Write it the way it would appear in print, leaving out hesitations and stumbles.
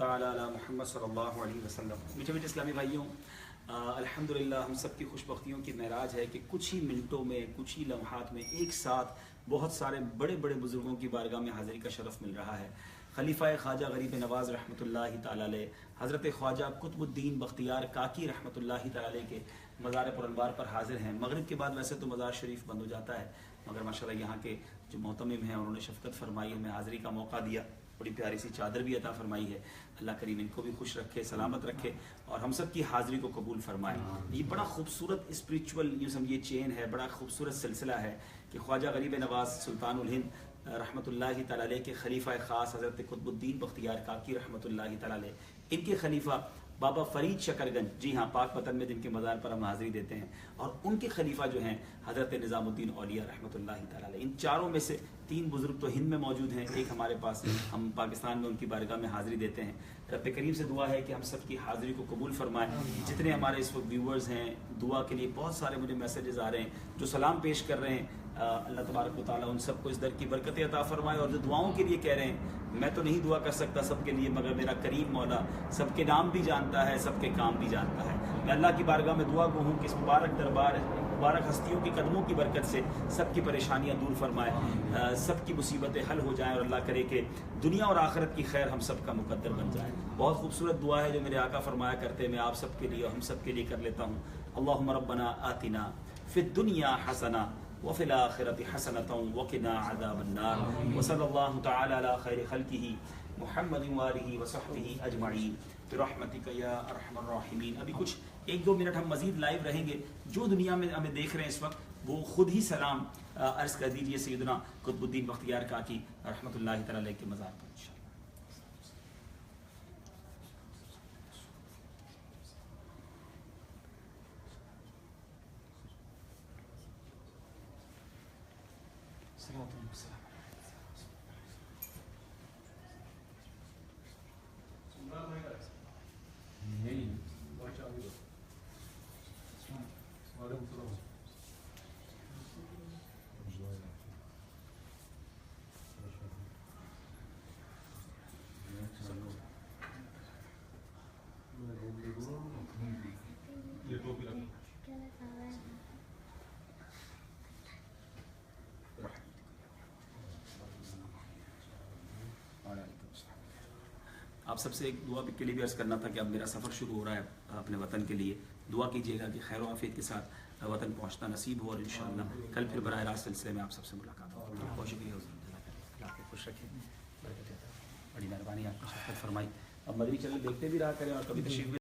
محمد صلی اللہ علیہ وسلم۔ میٹھے میٹھے اسلامی بھائیوں، الحمدللہ ہم سب کی خوش بختیوں کی معراج ہے کہ کچھ ہی منٹوں میں، کچھ ہی لمحات میں ایک ساتھ بہت سارے بڑے بڑے بزرگوں کی بارگاہ میں حاضری کا شرف مل رہا ہے۔ خلیفہ خواجہ غریب نواز رحمۃ اللہ تعالی علیہ، حضرت خواجہ قطب الدین بختیار کاکی رحمۃ اللہ تعالی علیہ کے مزار پر انوار پر حاضر ہیں۔ مغرب کے بعد ویسے تو مزار شریف بند ہو جاتا ہے، مگر ماشاءاللہ یہاں کے جو محتمم ہیں انہوں نے شفقت فرمائی، ہمیں حاضری کا موقع دیا، بڑی پیاری سی چادر بھی عطا فرمائی ہے۔ اللہ کریم ان کو بھی خوش رکھے، سلامت رکھے اور ہم سب کی حاضری کو قبول فرمائے۔ یہ بڑا خوبصورت اسپریچول یہ سمجھیے چین ہے، بڑا خوبصورت سلسلہ ہے کہ خواجہ غریب نواز سلطان الہند رحمۃ اللہ تعالی علیہ کے خلیفہ خاص حضرت قطب الدین بختیار کاکی رحمۃ اللہ تعالی علیہ، ان کے خلیفہ بابا فرید شکرگنج، جی ہاں پاک وطن میں جن کے مزار پر ہم حاضری دیتے ہیں، اور ان کے خلیفہ جو ہیں حضرت نظام الدین اولیاء رحمۃ اللہ تعالی علیہ۔ ان چاروں میں سے تین بزرگ تو ہند میں موجود ہیں، ایک ہمارے پاس، ہم پاکستان میں ان کی بارگاہ میں حاضری دیتے ہیں۔ رب کریم سے دعا ہے کہ ہم سب کی حاضری کو قبول فرمائے۔ جتنے ہمارے اس وقت ویورز ہیں، دعا کے لیے بہت سارے مجھے میسیجز آ رہے ہیں، جو سلام پیش کر رہے ہیں، اللہ تبارک و تعالیٰ ان سب کو اس در کی برکت عطا فرمائے، اور جو دعاؤں کے لیے کہہ رہے ہیں، میں تو نہیں دعا کر سکتا سب کے لیے، مگر میرا کریم مولا سب کے نام بھی جانتا ہے، سب کے کام بھی جانتا ہے۔ میں اللہ کی بارگاہ میں دعا گو ہوں کہ اس مبارک دربار، مبارک ہستیوں کی قدموں کی برکت سے سب کی پریشانیاں دور فرمائے، سب کی مصیبتیں حل ہو جائیں، اور اللہ کرے کہ دنیا اور آخرت کی خیر ہم سب کا مقدر بن جائے۔ بہت خوبصورت دعا ہے جو میرے آقا فرمایا کرتے، میں آپ سب کے لیے اور ہم سب کے لیے کر لیتا ہوں۔ اللہم ربنا آتنا فی الدنیا حسنہ وفی الآخرۃ حسنۃ وقنا عذاب النار، وصلی اللہ تعالی علی خیر خلقہ محمد وآلہ وصحبہ اجمعین برحمتک یا ارحم الراحمین۔ ابھی کچھ ایک دو منٹ ہم مزید لائیو رہیں گے۔ جو دنیا میں ہمیں دیکھ رہے ہیں اس وقت وہ خود ہی سلام عرض کر دیجئے سیدنا قطب الدین بختیار کاکی رحمۃ اللہ تعالی علیہ کے مزار پر انشاءاللہ۔ آپ سب سے ایک دعا کے لیے بھی عرض کرنا تھا کہ اب میرا سفر شروع ہو رہا ہے اپنے وطن کے لیے، دعا کیجیے گا کہ خیر و عافیت کے ساتھ وطن پہنچنا نصیب ہو، اور انشاءاللہ کل پھر براہ راست سلسلے میں آپ سب سے ملاقات ہوگی۔ بہت شکریہ حضور، اللہ آپ کو خوش رکھیں، برکت عطا، بڑی مہربانی آپ کی شفقت فرمائی۔ اب مدنی چینل دیکھتے بھی رہا کریں اور کبھی تشریف